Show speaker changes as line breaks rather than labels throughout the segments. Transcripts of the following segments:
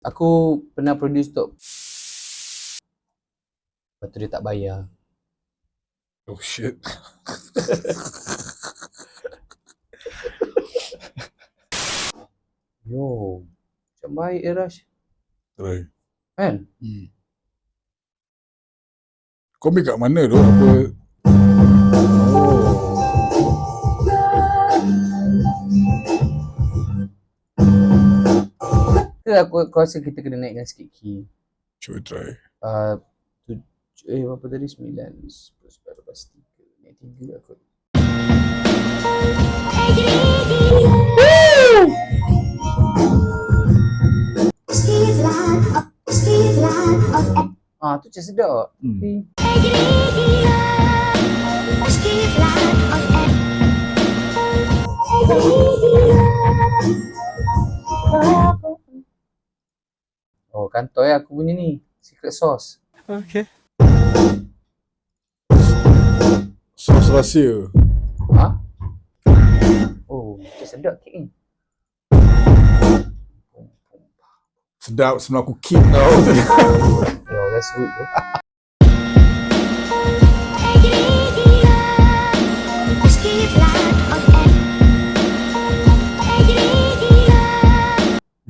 Aku pernah produce untuk lepas tu dia tak bayar.
Oh shit.
Yo, macam baik Rush.
Try.
Kan?
Kau ambil kat mana tu? Apa?
Ke aku rasa kita kena naikkan sikit key.
Cuba try.
Berapa tadi? 9 10 lepas 3. Naik 3 aku. Tu macam sedap. Oh, kantoi aku punya ni. Secret sauce.
Okay.
Sos rahsia.
Ha? Oh, macam sedap kek ni.
Sedap sebelum aku kick tau.
Oh, that's good tu.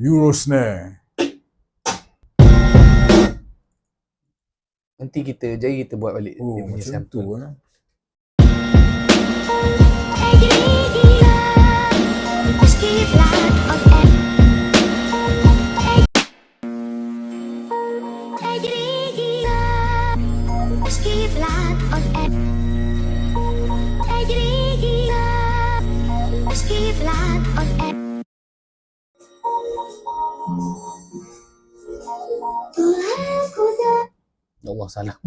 Euro snare.
Nanti kita buat balik
Oh,
dia punya
macam
sample.
tu
Ya Allah, salah.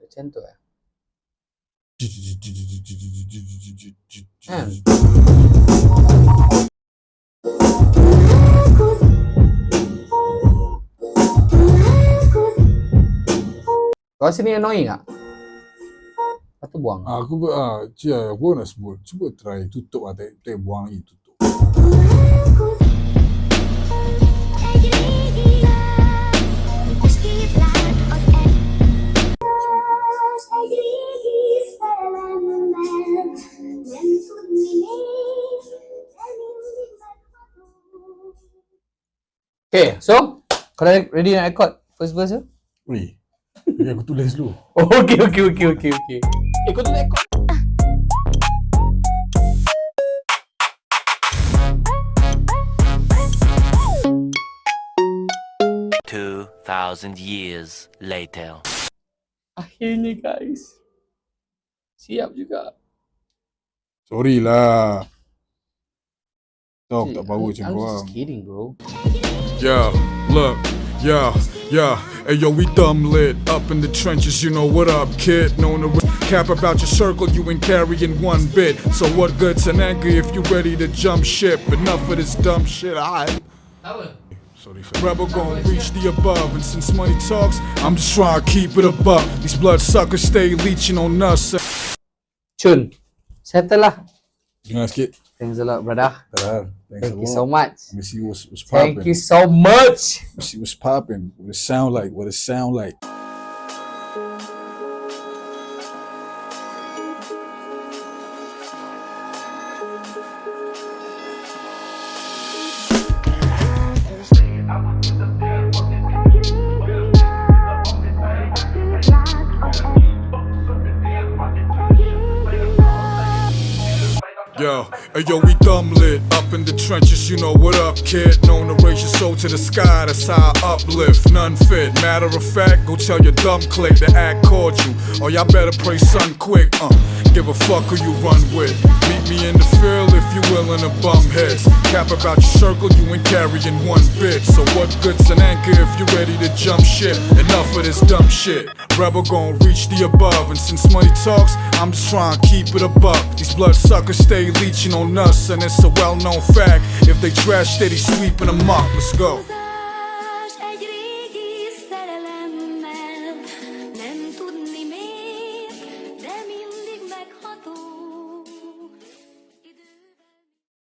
Macam tu lah. Kau rasa ni annoying tak? Lepas tu buang.
Aku nak sebut. Cuba try tutup lah. Tak buang lagi tutup.
Okay, so kau dah ready nak record first verse tu?
Weh, bagi aku tulis dulu.
Oh, okay. Kau tu nak record?
Years later.
Akhirnya guys. Siap juga.
Sorry lah. Tak power macam
I'm
korang.
just kidding, bro.
Yeah, look, yeah. Hey yo, we dumb lit up in the trenches, you know what up, kid? Known to cap about your circle, you ain't carrying one bit. So what good's an anchor if you ready to jump ship? Enough of this dumb shit, Sorry. Rebel gon' reach the above, and since money talks, I'm just trying to keep it above. These bloodsuckers stay leeching on us.
Chun, settle lah.
Dengar sikit.
Thanks a lot, brother. Thank you so much.
Let me see what's popping.
Thank you so much.
Let's see what's popping. What it sound like. Yo, we dumb lit up in the trenches, you know what up, kid? Known to raise your soul to the sky, that's how I uplift. None fit, matter of fact, go tell your dumb clique the act called you. Or y'all better pray son quick, give a fuck who you run with. Meet me in the field if you willing to bum heads. Cap about your circle, you ain't carrying one bit. So what good's an anchor if you ready to jump ship? Enough of this dumb shit. Rebel gon' reach the above, and since money talks, I'm just trying to keep it above. These bloodsuckers stay leeching on us, and it's a well-known fact. If they trash, steady sweeping them up. Let's go.